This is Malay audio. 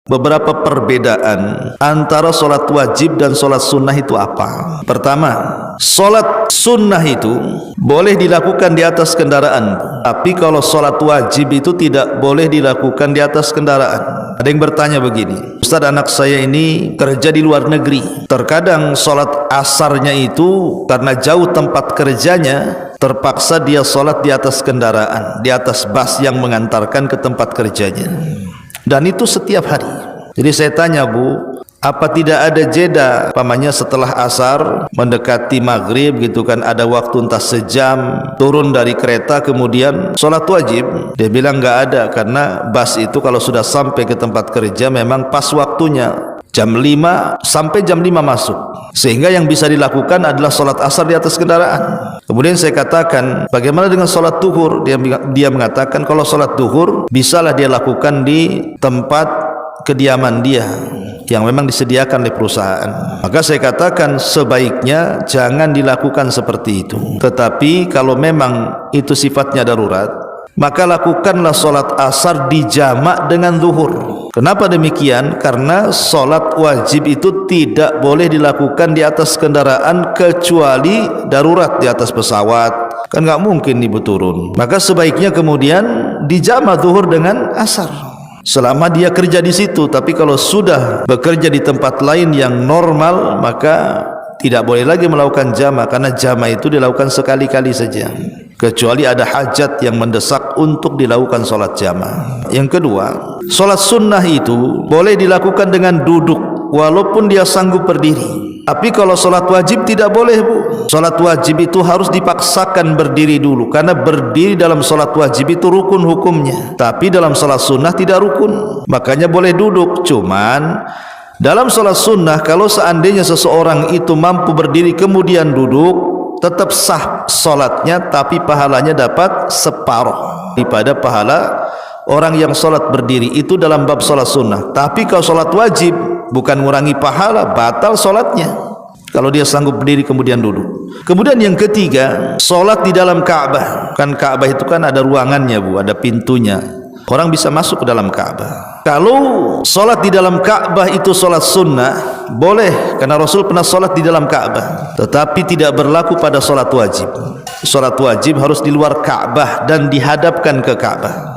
beberapa perbedaan antara sholat wajib dan sholat sunnah itu apa? Pertama, sholat sunnah itu boleh dilakukan di atas kendaraan, tapi kalau sholat wajib itu tidak boleh dilakukan di atas kendaraan. Ada yang bertanya begini, Ustaz, anak saya ini kerja di luar negeri, terkadang sholat asarnya itu karena jauh tempat kerjanya, terpaksa dia sholat di atas kendaraan, di atas bus yang mengantarkan ke tempat kerjanya, dan itu setiap hari. Jadi saya tanya, Bu, apa tidak ada jeda pamannya setelah asar mendekati maghrib gitu kan, ada waktu entah sejam turun dari kereta kemudian sholat wajib? Dia bilang nggak ada, karena bus itu kalau sudah sampai ke tempat kerja memang pas waktunya, jam 5 sampai jam 5 masuk, sehingga yang bisa dilakukan adalah sholat asar di atas kendaraan. Kemudian saya katakan, bagaimana dengan sholat duhur? Dia mengatakan kalau sholat duhur bisalah dia lakukan di tempat kediaman dia yang memang disediakan oleh perusahaan. Maka saya katakan sebaiknya jangan dilakukan seperti itu. Tetapi kalau memang itu sifatnya darurat, maka lakukanlah sholat asar dijamak dengan zuhur. Kenapa demikian? Karena sholat wajib itu tidak boleh dilakukan di atas kendaraan kecuali darurat, di atas pesawat kan nggak mungkin ibu turun. Maka sebaiknya kemudian dijamak zuhur dengan asar selama dia kerja di situ. Tapi kalau sudah bekerja di tempat lain yang normal, maka tidak boleh lagi melakukan jama, karena jama itu dilakukan sekali-kali saja, kecuali ada hajat yang mendesak untuk dilakukan sholat jama. Yang kedua, sholat sunnah itu boleh dilakukan dengan duduk walaupun dia sanggup berdiri. Tapi kalau sholat wajib tidak boleh, Bu. Sholat wajib itu harus dipaksakan berdiri dulu, karena berdiri dalam sholat wajib itu rukun hukumnya, tapi dalam sholat sunnah tidak rukun. Makanya boleh duduk. Cuman dalam sholat sunnah, kalau seandainya seseorang itu mampu berdiri kemudian duduk, tetap sah sholatnya, tapi pahalanya dapat separuh daripada pahala orang yang sholat berdiri. Itu dalam bab sholat sunnah. Tapi kalau sholat wajib, bukan mengurangi pahala, batal sholatnya kalau dia sanggup berdiri kemudian duduk. Kemudian yang ketiga, sholat di dalam Ka'bah. Kan Ka'bah itu kan ada ruangannya, Bu, ada pintunya, orang bisa masuk ke dalam Ka'bah. Kalau sholat di dalam Ka'bah itu sholat sunnah, boleh, karena Rasul pernah sholat di dalam Ka'bah. Tetapi tidak berlaku pada sholat wajib. Sholat wajib harus di luar Ka'bah dan dihadapkan ke Ka'bah.